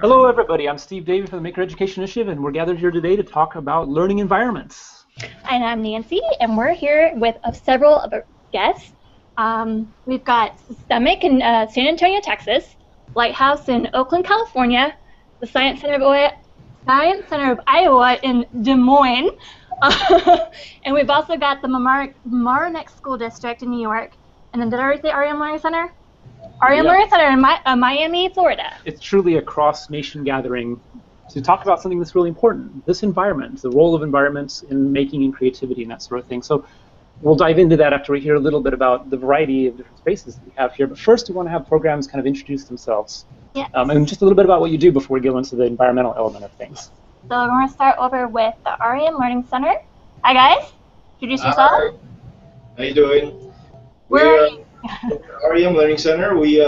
Hello, everybody. I'm Steve Davey from the Maker Education Initiative, and we're gathered here today to talk about learning environments. And I'm Nancy, and we're here with several of our guests. We've got Systemic in San Antonio, Texas, Lighthouse in Oakland, California, the Science Center of Iowa in Des Moines, and we've also got the Mamaroneck School District in New York. And then did I already say REM Learning Center? REM Learning Center in Miami, Florida. It's truly a cross-nation gathering to talk about something that's really important, this environment, the role of environments in making and creativity and that sort of thing. So we'll dive into that after we hear a little bit about the variety of different spaces that we have here. But first, we want to have programs kind of introduce themselves. Yes. And just a little bit about what you do before we go into the environmental element of things. So we're going to start over with the REM Learning Center. Hi, guys. Introduce yourself. Hi. How you doing? We're REM Learning Center. We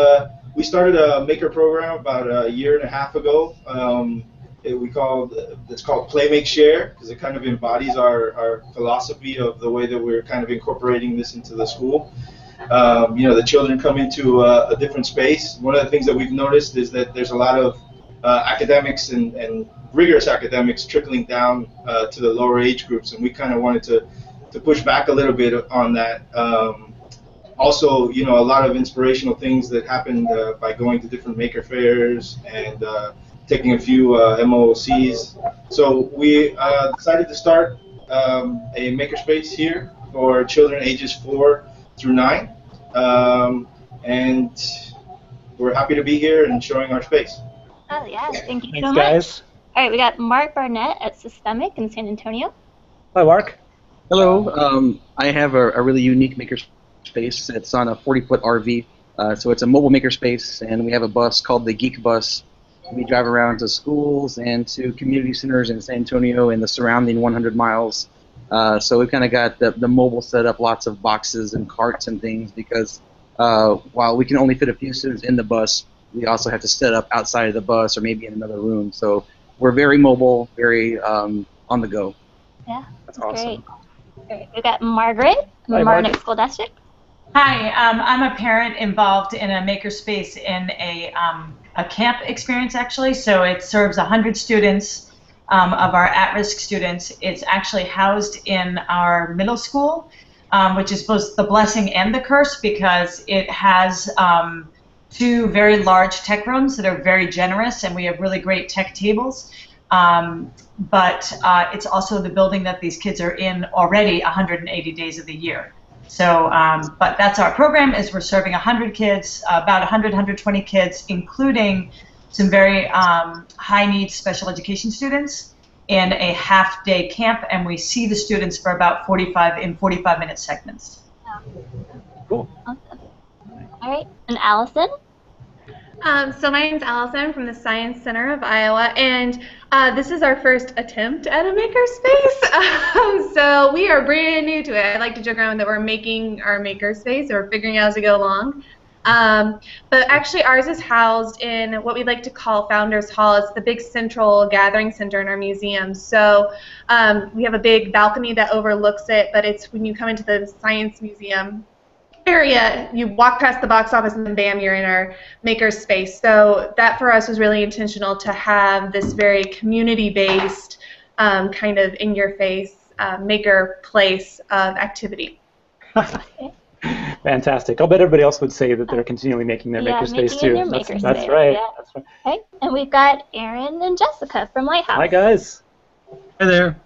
started a maker program about a year and a half ago. It's called Play, Make, Share, because it kind of embodies our philosophy of the way that we're kind of incorporating this into the school. The children come into a different space. One of the things that we've noticed is that there's a lot of academics and rigorous academics trickling down to the lower age groups, and we kind of wanted to push back a little bit on that. Also, a lot of inspirational things that happened by going to different maker fairs and taking a few MOOCs. So we decided to start a makerspace here for children ages 4 through 9. And we're happy to be here and showing our space. Oh, yeah. Thank you Thanks, so much. guys. All right, we got Mark Barnett at Systemic in San Antonio. Hi, Mark. Hello. I have a really unique makerspace. It's on a 40-foot RV, so it's a mobile makerspace, and we have a bus called the Geek Bus. We drive around to schools and to community centers in San Antonio and the surrounding 100 miles. So we've kind of got the mobile setup, lots of boxes and carts and things, because while we can only fit a few students in the bus, we also have to set up outside of the bus or maybe in another room. So we're very mobile, very on the go. Yeah, That's awesome. Great. We got Margaret from the Hi, Mamaroneck Margaret. School District. Hi, I'm a parent involved in a makerspace in a camp experience, actually. So it serves 100 students of our at-risk students. It's actually housed in our middle school, which is both the blessing and the curse, because it has 2 very large tech rooms that are very generous, and we have really great tech tables. But it's also the building that these kids are in already 180 days of the year. So, but that's our program, is we're serving 100 kids, about 100, 120 kids, including some very high-needs special education students in a half-day camp, and we see the students for about 45-minute segments. Cool. Awesome. All right, and Allison? So my name's Allison from the Science Center of Iowa, and this is our first attempt at a makerspace. So we are brand new to it. I like to joke around that we're making our makerspace, or figuring out as we go along. But actually ours is housed in what we like to call Founders Hall. It's the big central gathering center in our museum. So we have a big balcony that overlooks it, but it's when you come into the Science Museum area, you walk past the box office and then bam, you're in our maker space. So that for us was really intentional, to have this very community-based kind of in-your-face maker place of activity. Fantastic. I'll bet everybody else would say that they're continually making their makerspace too. That's right. Yeah. That's right. Okay, and we've got Aaron and Jessica from Lighthouse. Hi, guys. Hi there.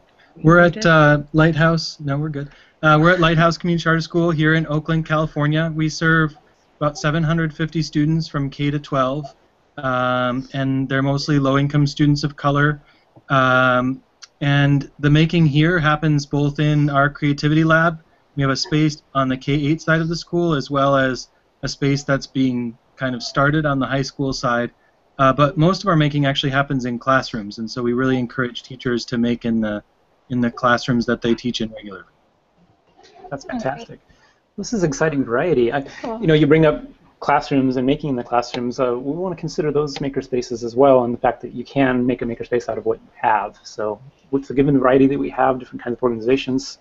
We're at Lighthouse. No, we're good. We're at Lighthouse Community Charter School here in Oakland, California. We serve about 750 students from K to 12, and they're mostly low-income students of color. And the making here happens both in our creativity lab. We have a space on the K-8 side of the school, as well as a space that's being kind of started on the high school side. But most of our making actually happens in classrooms, and so we really encourage teachers to make in the classrooms that they teach in regularly. That's fantastic. This is exciting variety. You bring up classrooms and making in the classrooms. We want to consider those makerspaces as well, and the fact that you can make a makerspace out of what you have. So with the given variety that we have, different kinds of organizations,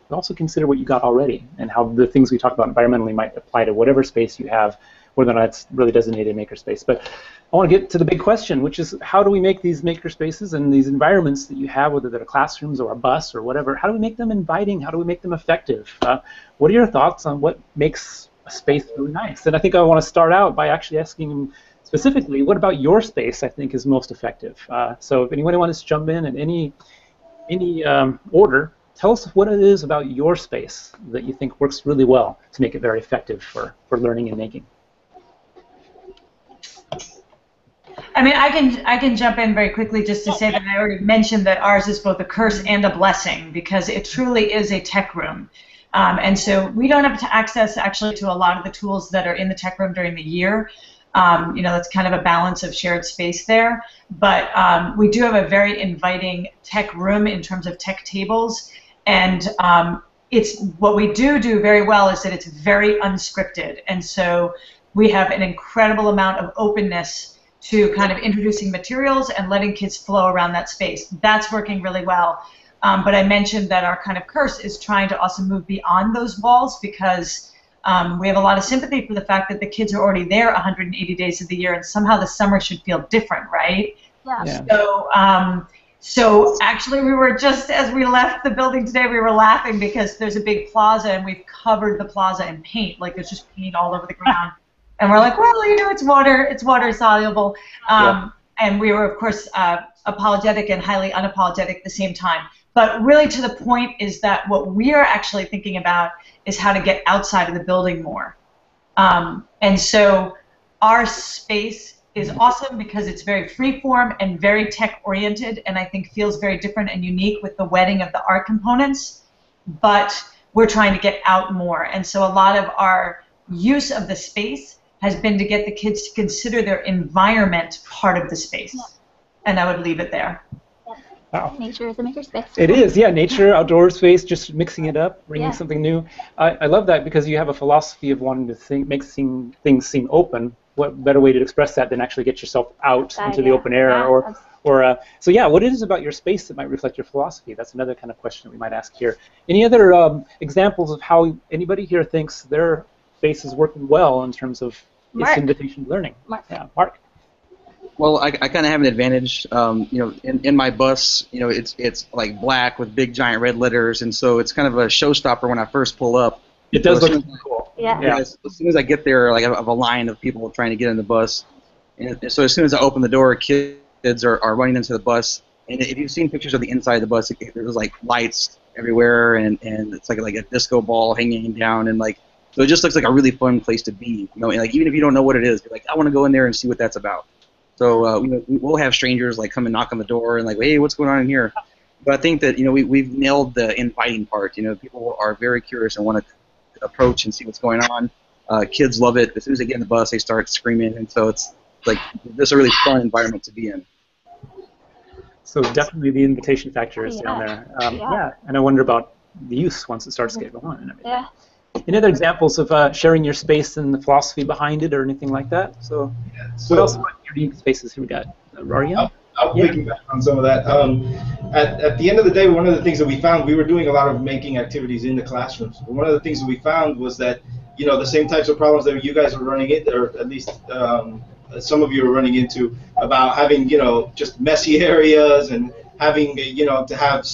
also consider what you got already and how the things we talk about environmentally might apply to whatever space you have, whether or not it's really designated makerspace. But I want to get to the big question, which is how do we make these makerspaces and these environments that you have, whether they're classrooms or a bus or whatever, how do we make them inviting? How do we make them effective? What are your thoughts on what makes a space really nice? And I think I want to start out by actually asking specifically, what about your space I think is most effective? So if anyone wants to jump in any order, tell us what it is about your space that you think works really well to make it very effective for learning and making. I mean, I can jump in very quickly just to say that I already mentioned that ours is both a curse and a blessing because it truly is a tech room. And so we don't have access actually to a lot of the tools that are in the tech room during the year. You know, that's kind of a balance of shared space there. But we do have a very inviting tech room in terms of tech tables. And it's what we do very well is that it's very unscripted. And so we have an incredible amount of openness to kind of introducing materials and letting kids flow around that space. That's working really well. But I mentioned that our kind of curse is trying to also move beyond those walls because we have a lot of sympathy for the fact that the kids are already there 180 days of the year and somehow the summer should feel different, right? Yeah. So actually we were just, as we left the building today, we were laughing because there's a big plaza and we've covered the plaza in paint. Like there's just paint all over the ground. And we're like, well, you know, it's water soluble. And we were, of course, apologetic and highly unapologetic at the same time. But really to the point is that what we are actually thinking about is how to get outside of the building more. And so our space is awesome because it's very free-form and very tech-oriented and I think feels very different and unique with the wedding of the art components. But we're trying to get out more. And so a lot of our use of the space has been to get the kids to consider their environment part of the space. Yeah. And I would leave it there. Yeah. Wow. Nature is a makerspace. It is, yeah, nature, outdoor space, just mixing it up, bringing something new. I love that because you have a philosophy of wanting to make things seem open. What better way to express that than actually get yourself out into the open air so yeah, what it is about your space that might reflect your philosophy? That's another kind of question that we might ask here. Any other examples of how anybody here thinks their space is working well in terms of its invitation to learning? Yeah, Mark. Well, I kind of have an advantage. You know, in my bus, you know, it's like black with big giant red letters, and so it's kind of a showstopper when I first pull up. It does look cool. Yeah. As soon as I get there, like I have a line of people trying to get in the bus, and so as soon as I open the door, kids are running into the bus. And if you've seen pictures of the inside of the bus, there's like lights everywhere, and it's like a disco ball hanging down, and like so it just looks like a really fun place to be. You know, and like even if you don't know what it is, you're like, I want to go in there and see what that's about. So you know, we'll have strangers like come and knock on the door and like, hey, what's going on in here? But I think that, you know, we've nailed the inviting part. You know, people are very curious and want to approach and see what's going on. Kids love it. As soon as they get in the bus, they start screaming, and so it's like this is a really fun environment to be in. So definitely the invitation factor is down there. Yeah, and I wonder about the use once it starts to get going and everything. Yeah. Any other examples of sharing your space and the philosophy behind it or anything like that? So, what else about your unique spaces here we got? Rarian? I'll piggyback on some of that. At the end of the day, one of the things that we found, we were doing a lot of making activities in the classrooms. But one of the things that we found was that, you know, the same types of problems that you guys are running into, or at least some of you are running into, about having, you know, just messy areas and having, you know, to have,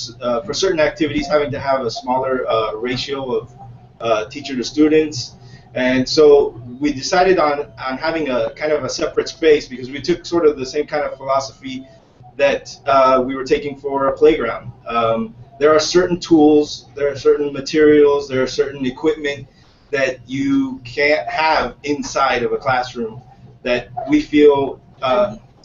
for certain activities, having to have a smaller ratio of teacher to students. And so we decided on having a kind of a separate space because we took sort of the same kind of philosophy that we were taking for a playground. There are certain tools, there are certain materials, there are certain equipment that you can't have inside of a classroom that we feel...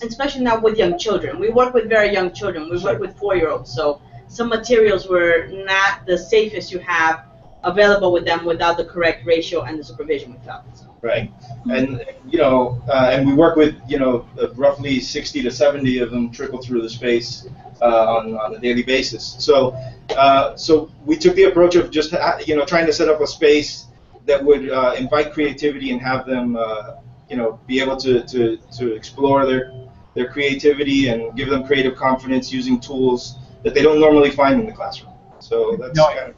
especially now with young children. We work with very young children. We work with 4-year-olds, so some materials were not the safest you have available with them without the correct ratio and the supervision we felt. So. Right, and you know, and we work with, you know, roughly 60 to 70 of them trickle through the space on a daily basis. So, so we took the approach of just you know, trying to set up a space that would invite creativity and have them you know, be able to explore their creativity and give them creative confidence using tools that they don't normally find in the classroom. So that's kind of...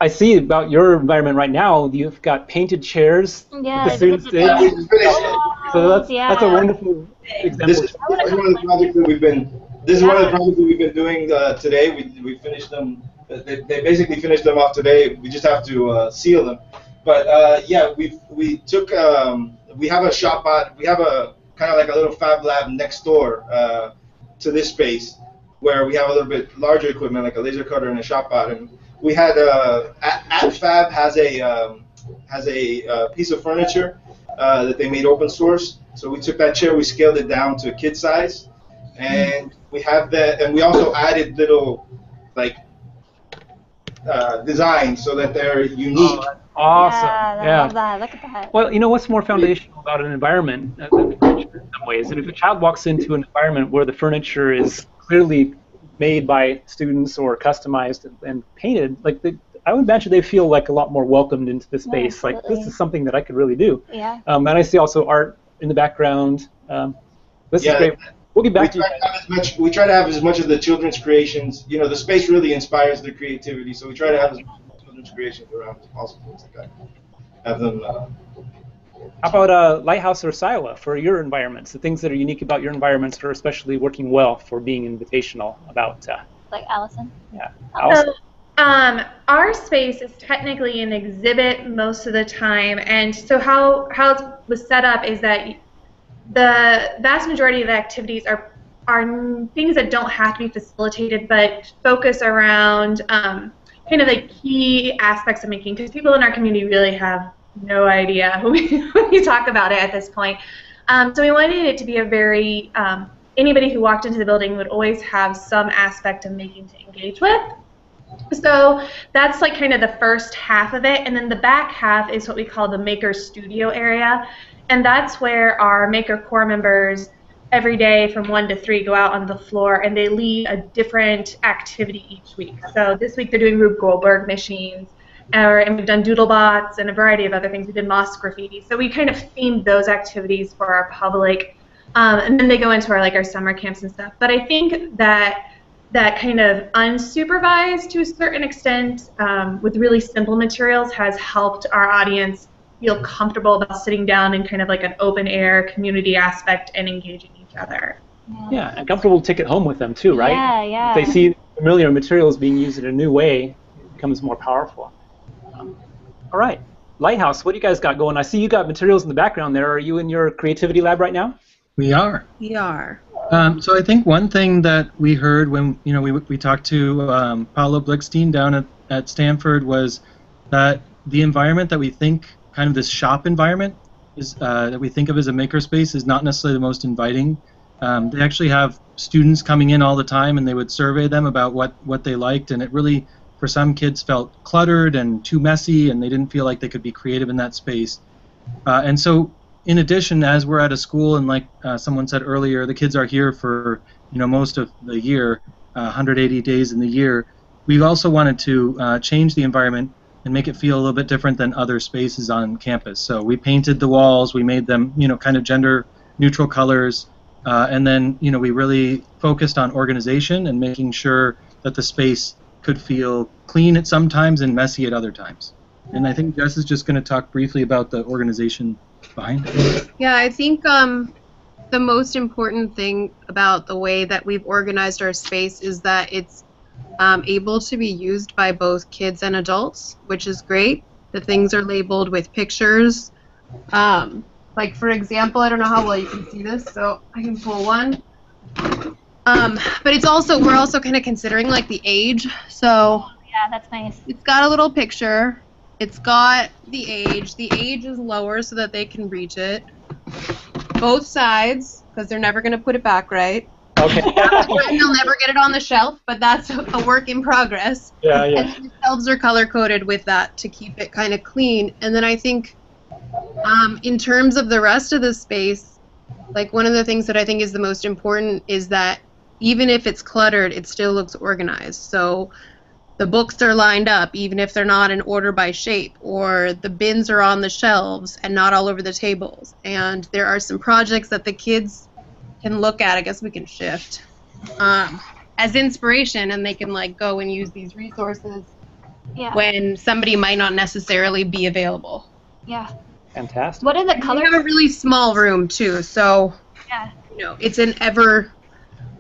I see about your environment right now. You've got painted chairs. Yeah, The students did. So that's a wonderful example. This is one of the projects that we've been. This is one of the projects that we've been doing today. We finished them. They basically finished them off today. We just have to seal them. But yeah, we took. We have a shop bot. We have a kind of like a little fab lab next door to this space, where we have a little bit larger equipment like a laser cutter and a shop bot. And we had at Fab has a piece of furniture that they made open source. So we took that chair, we scaled it down to kid size, and we have that. And we also added little like designs so that they're unique. Oh, awesome! Yeah, I love that. Look at that. Well, you know what's more foundational about an environment than the furniture in some ways? And if a child walks into an environment where the furniture is clearly made by students or customized and painted, like I would imagine they feel like a lot more welcomed into the space. Yeah, like this is something that I could really do. Yeah. And I see also art in the background. This is great. We'll get back to you. We try to have as much of the children's creations. You know, the space really inspires their creativity, so we try to have as much of the children's creations around as possible. Have them. How about Lighthouse or Siowa for your environments? The things that are unique about your environments are especially working well for being invitational about. Like Allison. Yeah. Allison. So, our space is technically an exhibit most of the time, and so how it was set up is that the vast majority of the activities are things that don't have to be facilitated, but focus around kind of the key aspects of making, because people in our community really have no idea when we talk about it at this point. So we wanted it to be a very, anybody who walked into the building would always have some aspect of making to engage with. So that's like kind of the first half of it, and then the back half is what we call the Maker Studio area, and that's where our Maker Core members every day from 1 to 3 go out on the floor and they lead a different activity each week. So this week they're doing Rube Goldberg machines, and we've done Doodlebots and a variety of other things. We did moss graffiti. So we kind of themed those activities for our public, and then they go into our summer camps and stuff. But I think that kind of unsupervised to a certain extent with really simple materials has helped our audience feel comfortable about sitting down in kind of like an open air community aspect and engaging each other. Yeah, and comfortable to take it home with them too, right? Yeah, yeah. If they see familiar materials being used in a new way, it becomes more powerful. All right, Lighthouse, what do you guys got going? I see you got materials in the background there. Are you in your creativity lab right now? We are. We are. So I think one thing that we heard when we talked to Paolo Blickstein down at Stanford was that the environment that we think, kind of this shop environment, is that we think of as a makerspace, is not necessarily the most inviting. They actually have students coming in all the time, and they would survey them about what they liked, and it really, for some kids, felt cluttered and too messy, and they didn't feel like they could be creative in that space. And so, in addition, as we're at a school, and like someone said earlier, the kids are here for most of the year, 180 days in the year. We've also wanted to change the environment and make it feel a little bit different than other spaces on campus. So we painted the walls, we made them kind of gender neutral colors, and then we really focused on organization and making sure that the space could feel clean at some times and messy at other times. And I think Jess is just going to talk briefly about the organization behind it. Yeah, I think the most important thing about the way that we've organized our space is that it's able to be used by both kids and adults, which is great. The things are labeled with pictures. Like, for example, I don't know how well you can see this, so I can pull one. But we're also kind of considering like the age. So yeah, that's nice. It's got a little picture. It's got the age. The age is lower so that they can reach it. Both sides, because they're never going to put it back right. Okay. And they'll never get it on the shelf, but that's a work in progress. Yeah, yeah. And the shelves are color-coded with that to keep it kind of clean. And then I think in terms of the rest of the space, like one of the things that I think is the most important is that even if it's cluttered, it still looks organized. So the books are lined up, even if they're not in order by shape, or the bins are on the shelves and not all over the tables. And there are some projects that the kids can look at, I guess we can shift, as inspiration, and they can like go and use these resources Yeah. when somebody might not necessarily be available. Yeah. Fantastic. What are the We colors? have a really small room too, so Yeah. it's an ever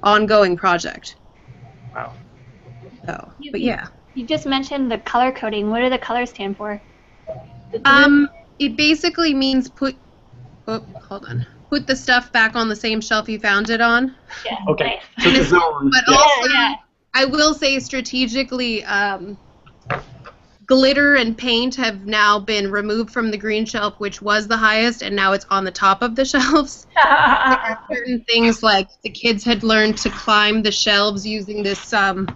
ongoing project. Wow. So, but yeah. You just mentioned the color coding. What do the colors stand for? It basically means put the stuff back on the same shelf you found it on. Yeah. Okay. Nice. So the zone. But Yeah. also, Yeah. I will say strategically, glitter and paint have now been removed from the green shelf, which was the highest, and now it's on the top of the shelves. There are certain things like the kids had learned to climb the shelves using this stump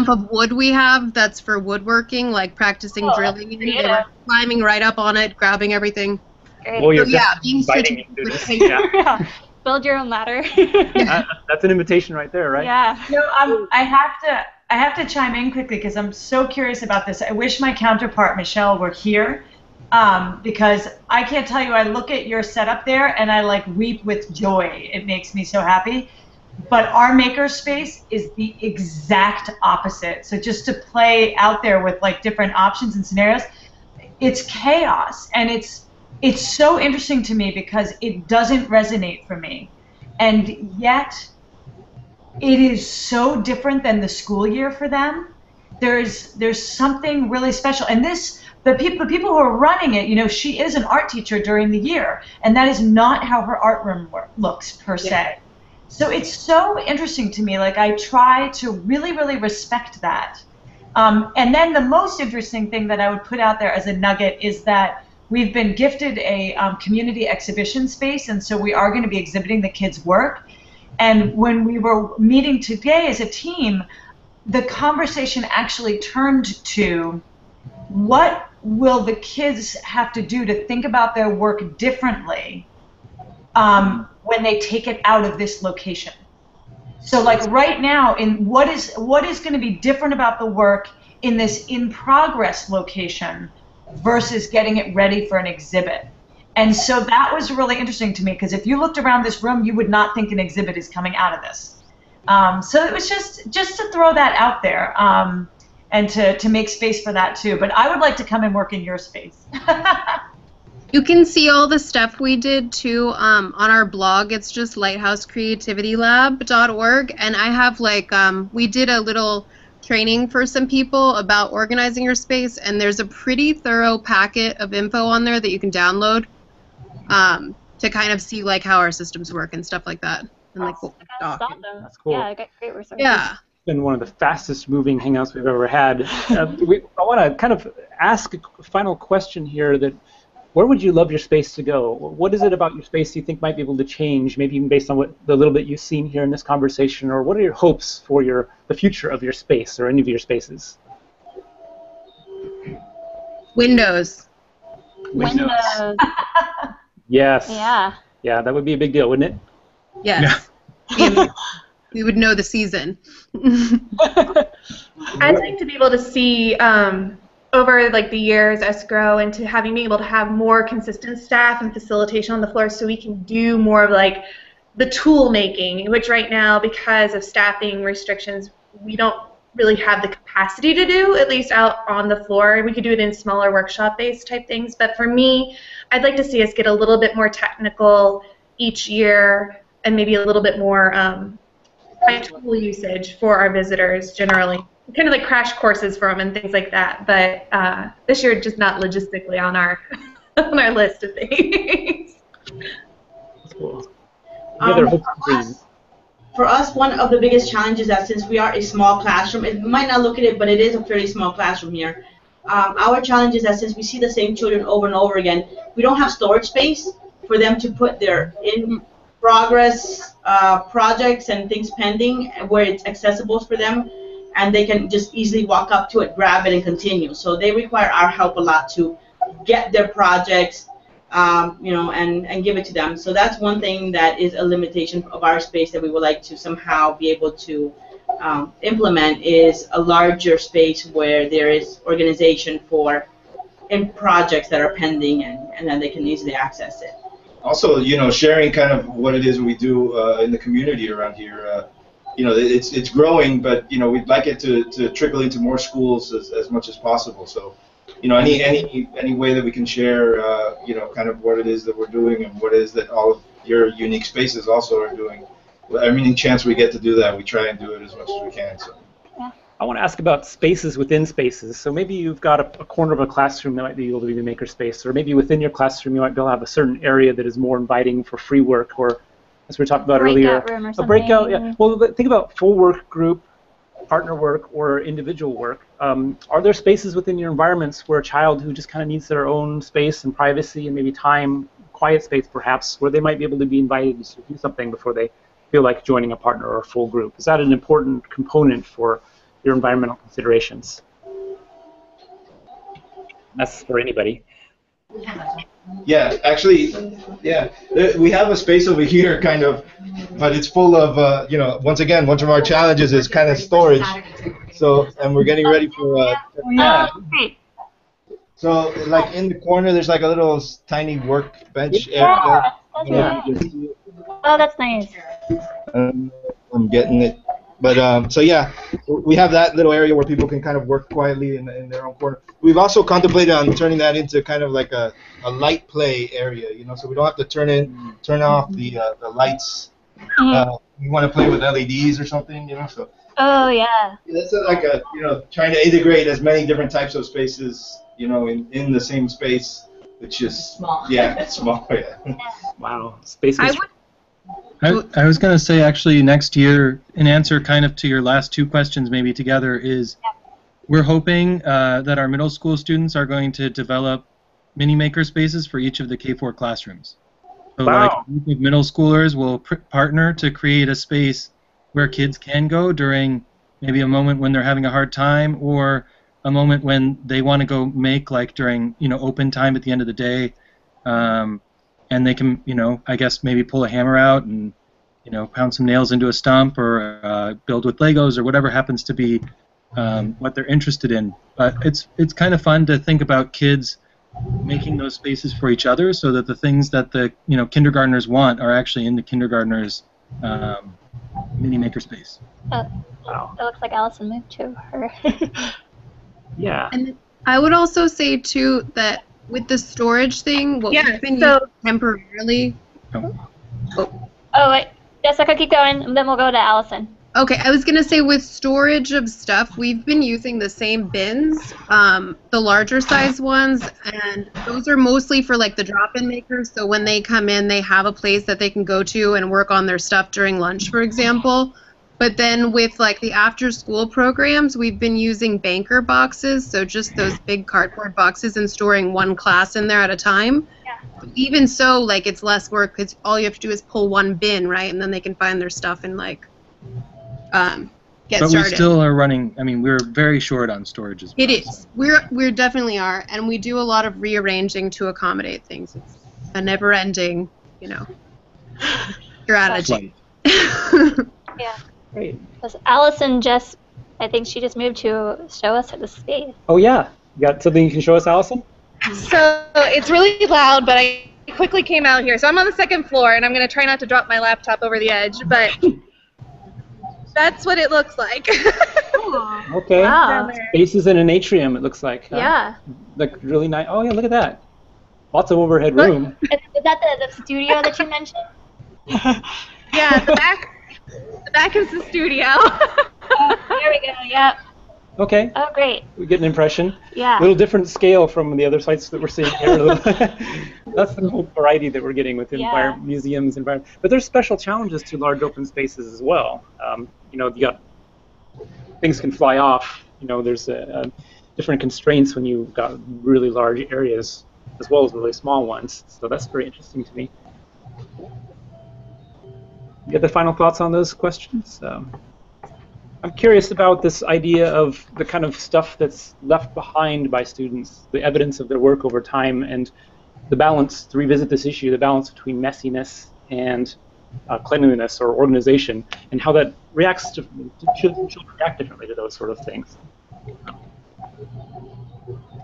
of wood we have that's for woodworking, like practicing drilling. They were climbing right up on it, grabbing everything. Great. Well, you're So, yeah, just being inviting strategic with students. paint. Yeah. Build your own ladder. That's an invitation right there, right? Yeah. I have to chime in quickly because I'm so curious about this. I wish my counterpart Michelle were here, because I can't tell you. I look at your setup there and I like weep with joy. It makes me so happy. But our makerspace is the exact opposite. So just to play out there with like different options and scenarios, it's chaos, and it's so interesting to me because it doesn't resonate for me, and yet it is so different than the school year for them. There's something really special, and the people who are running it, she is an art teacher during the year, and that is not how her art room looks per se. So it's so interesting to me. Like, I try to really, really respect that. And then the most interesting thing that I would put out there as a nugget is that we've been gifted a community exhibition space, and so we are going to be exhibiting the kids' work. And when we were meeting today as a team, the conversation actually turned to what will the kids have to do to think about their work differently when they take it out of this location. So like right now, in what is going to be different about the work in this in progress location versus getting it ready for an exhibit. And so that was really interesting to me, because if you looked around this room, you would not think an exhibit is coming out of this. So it was just to throw that out there, and to make space for that too. But I would like to come and work in your space. You can see all the stuff we did too on our blog. It's just lighthousecreativitylab.org, and I have we did a little training for some people about organizing your space, and there's a pretty thorough packet of info on there that you can download to kind of see how our systems work and stuff like that. And That's awesome. That's cool. Yeah, I got great resources. Yeah. It's been one of the fastest moving hangouts we've ever had. I want to kind of ask a final question here. Where would you love your space to go? What is it about your space you think might be able to change, maybe even based on the little bit you've seen here in this conversation, or what are your hopes for the future of your space or any of your spaces? Windows. Windows. Yes. Yeah. Yeah, that would be a big deal, wouldn't it? Yes. Yeah. We would know the season. I'd like to be able to see over the years us grow into being able to have more consistent staff and facilitation on the floor, so we can do more of the tool making, which right now, because of staffing restrictions, we don't really have the capacity to do, at least out on the floor. We could do it in smaller workshop-based type things, but for me, I'd like to see us get a little bit more technical each year, and maybe a little bit more high tool usage for our visitors generally. Kind of crash courses for them and things like that, but this year just not logistically on our on our list of things. That's cool. Any other hopes and dreams? For us, one of the biggest challenges that since we are a small classroom, it might not look at it, but it is a fairly small classroom here. Our challenge is that since we see the same children over and over again, we don't have storage space for them to put their in-progress projects and things pending where it's accessible for them, and they can just easily walk up to it, grab it, and continue. So they require our help a lot to get their projects, and give it to them. So that's one thing that is a limitation of our space that we would like to somehow be able to implement, is a larger space where there is organization for projects that are pending, and then they can easily access it. Also, sharing kind of what it is we do in the community around here. it's growing, but we'd like it to trickle into more schools as much as possible. So any way that we can share kind of what it is that we're doing and what it is that all of your unique spaces also are doing. Any chance we get to do that, we try and do it as much as we can. So. I want to ask about spaces within spaces. So maybe you've got a corner of a classroom that might be able to be a makerspace, or maybe within your classroom you might be able to have a certain area that is more inviting for free work, or as we talked about earlier, a breakout. Yeah. Well, think about full work group, partner work, or individual work. Are there spaces within your environments where a child who just kind of needs their own space and privacy and maybe time, quiet space perhaps, where they might be able to be invited to do something before they feel like joining a partner or a full group? Is that an important component for your environmental considerations? That's for anybody. Yeah, actually, yeah. We have a space over here, kind of, but it's full of, once again, one of our challenges is kind of storage. So, and we're getting ready for, Great. So, like in the corner, there's like a little tiny workbench Yeah, area. Oh, that's nice. I'm getting it. But so yeah, we have that little area where people can kind of work quietly in their own corner. We've also contemplated on turning that into kind of like a light play area, so we don't have to turn off the lights. We want to play with LEDs or something, So. Oh yeah. That's like trying to integrate as many different types of spaces, in the same space, which is small. Yeah, it's small. Yeah. Wow, space. I was going to say, actually, next year, an answer kind of to your last two questions maybe together is we're hoping that our middle school students are going to develop mini makerspaces for each of the K-4 classrooms. So like a group of middle schoolers will partner to create a space where kids can go during maybe a moment when they're having a hard time, or a moment when they want to go make, like during open time at the end of the day. And they can, I guess maybe pull a hammer out and, pound some nails into a stump, or build with Legos, or whatever happens to be what they're interested in. But it's kind of fun to think about kids making those spaces for each other, so that the things that the kindergartners want are actually in the kindergartners' mini makerspace. Wow. It looks like Allison moved to her. Yeah. And I would also say too that with the storage thing, what we've been using temporarily. Oh wait, Jessica, keep going, and then we'll go to Allison. Okay, I was gonna say with storage of stuff, we've been using the same bins, the larger size ones, and those are mostly for like the drop-in makers. So when they come in, they have a place that they can go to and work on their stuff during lunch, for example. But then with like the after-school programs, we've been using banker boxes, so just those big cardboard boxes, and storing one class in there at a time. Yeah. Even so, like it's less work because all you have to do is pull one bin, right, and then they can find their stuff and like get started. But we still are running. I mean, we're very short on storage as well. It is. We definitely are, and we do a lot of rearranging to accommodate things. It's a never-ending, strategy. Yeah. Great. Because Allison I think she just moved to show us the space. Oh yeah, you got something you can show us, Allison? So it's really loud, but I quickly came out here. So I'm on the second floor, and I'm going to try not to drop my laptop over the edge, but that's what it looks like. Okay. Wow. Spaces in an atrium, it looks like. Yeah. Like really nice. Oh yeah, look at that. Lots of overhead room. Is that the studio that you mentioned? Yeah, the back is the studio. Oh, there we go. Yep. Okay. Oh, great. We get an impression. Yeah. A little different scale from the other sites that we're seeing here. That's the whole variety that we're getting with museums, environment. But there's special challenges to large open spaces as well. You got things can fly off. There's different constraints when you've got really large areas as well as really small ones. So that's very interesting to me. You have the final thoughts on those questions? I'm curious about this idea of the kind of stuff that's left behind by students, the evidence of their work over time, and the balance, to revisit this issue, the balance between messiness and cleanliness or organization, and how that reacts to children react differently to those sort of things.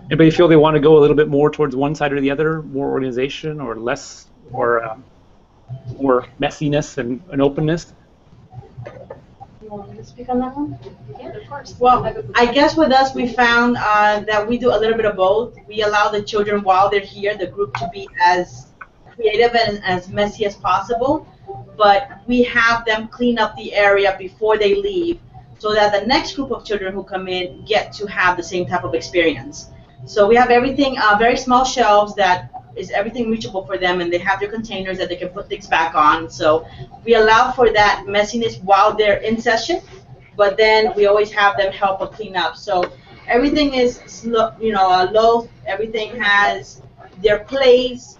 Anybody feel they want to go a little bit more towards one side or the other, more organization or less, or more messiness and openness? You want me to speak on that one? Yeah, of course. Well, I guess with us, we found that we do a little bit of both. We allow the children, while they're here, the group to be as creative and as messy as possible, but we have them clean up the area before they leave so that the next group of children who come in get to have the same type of experience. So we have everything, very small shelves that is everything reachable for them, and they have their containers that they can put things back on. So we allow for that messiness while they're in session, but then we always have them help clean up. So everything is slow, low. Everything has their place.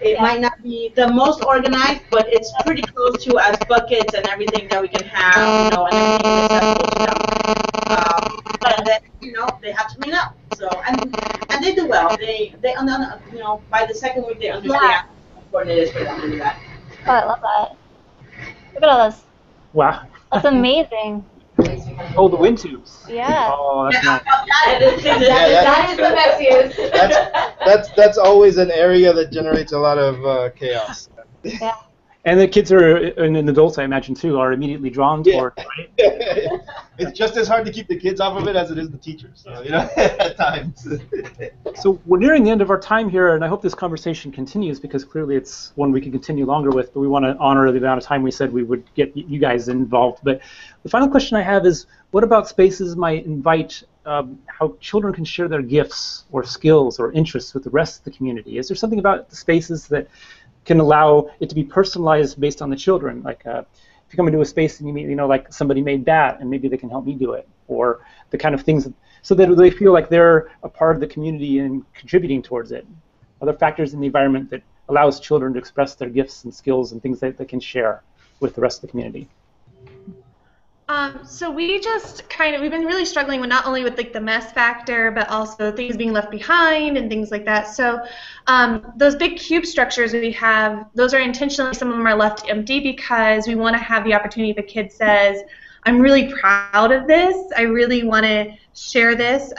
It might not be the most organized, but it's pretty close to as buckets and everything that we can have, and everything is accessible to them. But then, they have to clean up. So and they do well. They by the second week they understand how important it is for them to do that. Oh, I love that. Look at all this. Wow. That's amazing. Oh, the wind tubes. Yeah. Oh, that's nice. That is the best use. That's always an area that generates a lot of chaos. Yeah. And the kids are, and adults I imagine too, are immediately drawn toward it, right? It's just as hard to keep the kids off of it as it is the teachers, so, at times. So we're nearing the end of our time here, and I hope this conversation continues because clearly it's one we can continue longer with, but we want to honor the amount of time we said we would get you guys involved. But the final question I have is, what about spaces might invite how children can share their gifts or skills or interests with the rest of the community? Is there something about the spaces that can allow it to be personalized based on the children? Like if you come into a space and you meet, like somebody made that and maybe they can help me do it, or the kind of things, so that they feel like they're a part of the community and contributing towards it. Other factors in the environment that allows children to express their gifts and skills and things that they can share with the rest of the community. So we just we've been really struggling with not only with the mess factor, but also things being left behind and things like that. So those big cube structures we have, those are intentionally, some of them are left empty because we want to have the opportunity if a kid says, I'm really proud of this, I really want to share this,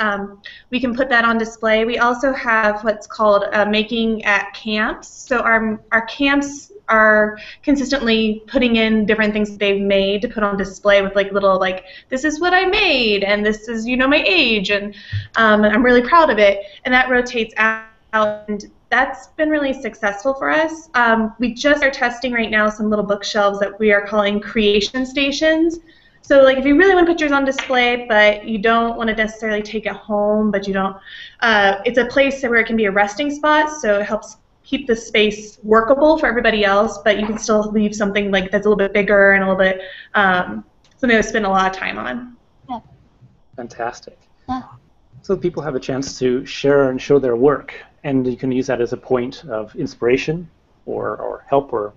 we can put that on display. We also have what's called making at camps. So our camps are consistently putting in different things they've made to put on display with little this is what I made and this is my age and I'm really proud of it, and that rotates out, and that's been really successful for us. We just are testing right now some little bookshelves that we are calling creation stations. So if you really want to put yours on display but you don't want to necessarily take it home, but you don't, it's a place where it can be a resting spot, so it helps keep the space workable for everybody else, but you can still leave something that's a little bit bigger and a little bit something to spend a lot of time on. Yeah. Fantastic. Yeah. So people have a chance to share and show their work, and you can use that as a point of inspiration or help or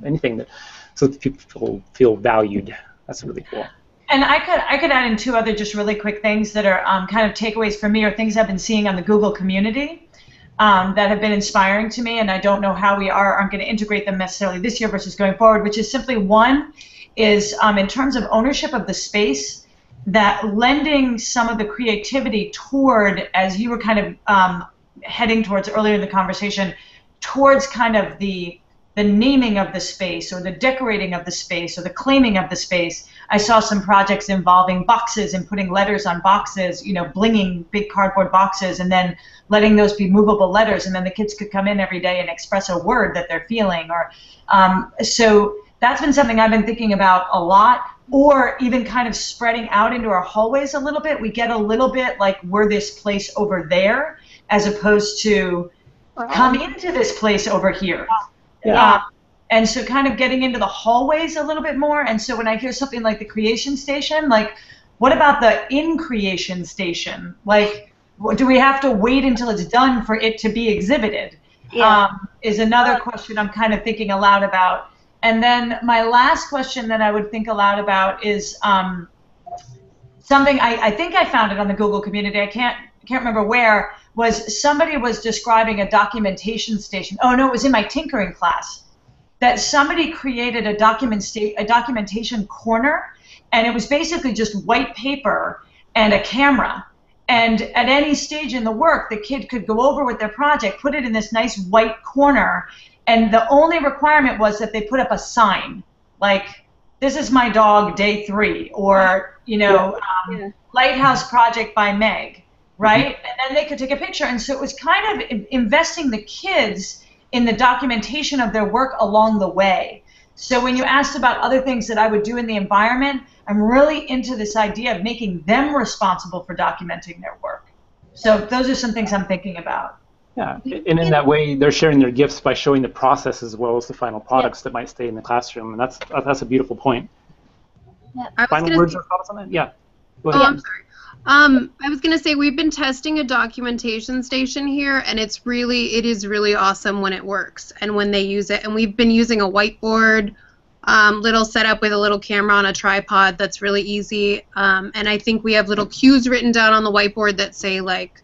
anything so that people feel valued. That's really cool. And I could add in two other just really quick things that are kind of takeaways for me, or things I've been seeing on the Google community that have been inspiring to me, and I don't know how we aren't going to integrate them necessarily this year versus going forward, which is simply one is in terms of ownership of the space, that lending some of the creativity toward, as you were kind of heading towards earlier in the conversation, towards kind of the naming of the space or the decorating of the space or the claiming of the space. I saw some projects involving boxes and putting letters on boxes, blinging big cardboard boxes and then letting those be movable letters, and then the kids could come in every day and express a word that they're feeling. Or so that's been something I've been thinking about a lot, or even kind of spreading out into our hallways a little bit. We get a little bit like we're this place over there as opposed to come into this place over here. Yeah. And so kind of getting into the hallways a little bit more. And so when I hear something like the creation station, what about the in-creation station? Do we have to wait until it's done for it to be exhibited? Yeah. Is another question I'm kind of thinking aloud about. And then my last question that I would think aloud about is something I think I found it on the Google community. I can't remember where. Was somebody was describing a documentation station. Oh no, it was in my tinkering class. That somebody created a documentation corner, and it was basically just white paper and a camera. And at any stage in the work, the kid could go over with their project, put it in this nice white corner, and the only requirement was that they put up a sign, this is my dog day 3, or, you know, Lighthouse project by Meg, right? And then they could take a picture. And so it was kind of investing the kids in the documentation of their work along the way. So when you asked about other things that I would do in the environment, I'm really into this idea of making them responsible for documenting their work. So those are some things I'm thinking about. Yeah, and in that way, they're sharing their gifts by showing the process as well as the final products that might stay in the classroom, and that's a beautiful point. Yeah. Final words or thoughts on that? Yeah. Go ahead. Oh, I'm sorry. I was gonna say we've been testing a documentation station here, and it is really awesome when it works and when they use it. And we've been using a whiteboard, little setup with a little camera on a tripod that's really easy. And I think we have little cues written down on the whiteboard that say, like,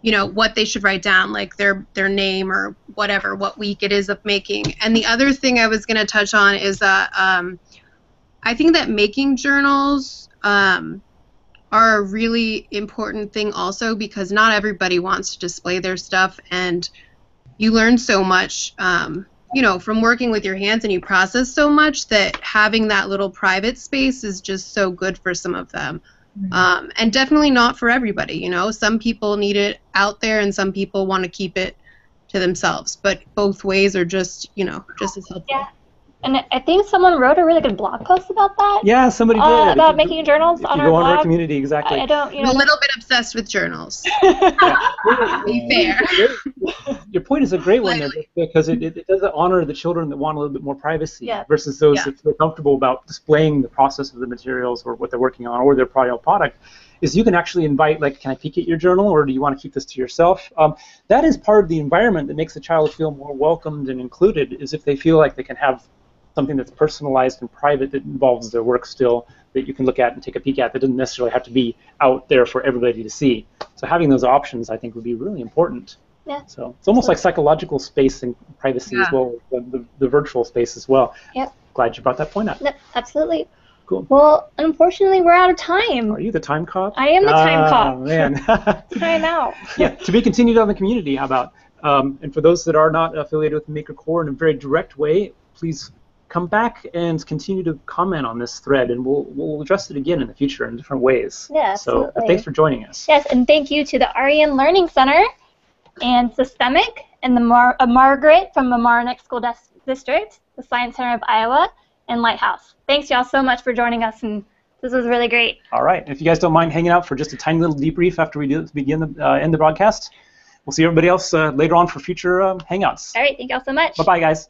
you know, what they should write down, like their name or whatever, what week it is of making. And the other thing I was gonna touch on is that I think that making journals are a really important thing also, because not everybody wants to display their stuff, and you learn so much, you know, from working with your hands, and you process so much that having that little private space is just so good for some of them. And definitely not for everybody, you know. Some people need it out there, and some people want to keep it to themselves, but both ways are just, you know, just as helpful. Yeah. And I think someone wrote a really good blog post about that. Yeah, somebody did. About making journals on our blog. Go on our community, exactly. I don't, you know. I'm a little bit obsessed with journals. Be fair. Your point is a great one there, because it does honor the children that want a little bit more privacy versus those that feel comfortable about displaying the process of the materials or what they're working on or their final product. Is you can actually invite, like, can I peek at your journal, or do you want to keep this to yourself? That is part of the environment that makes the child feel more welcomed and included, is if they feel like they can have something that's personalized and private that involves their work still, that you can look at and take a peek at, that doesn't necessarily have to be out there for everybody to see. So having those options, I think, would be really important. Yeah. So it's almost like psychological space and privacy as well, the virtual space as well. Yep. Glad you brought that point up. Yep, absolutely. Cool. Well, unfortunately, we're out of time. Are you the time cop? I am the time cop. Oh, man. Time out. Yeah, to be continued on the community, how about? And for those that are not affiliated with Maker Core in a very direct way, please come back and continue to comment on this thread, and we'll address it again in the future in different ways. Yeah, absolutely. So thanks for joining us. Yes, and thank you to the REM Learning Center and Systemic and the Margaret from the Mamaroneck School District, the Science Center of Iowa, and Lighthouse. Thanks, y'all, so much for joining us, and this was really great. All right. If you guys don't mind hanging out for just a tiny little debrief after we end the broadcast, we'll see everybody else later on for future hangouts. All right. Thank y'all so much. Bye-bye, guys.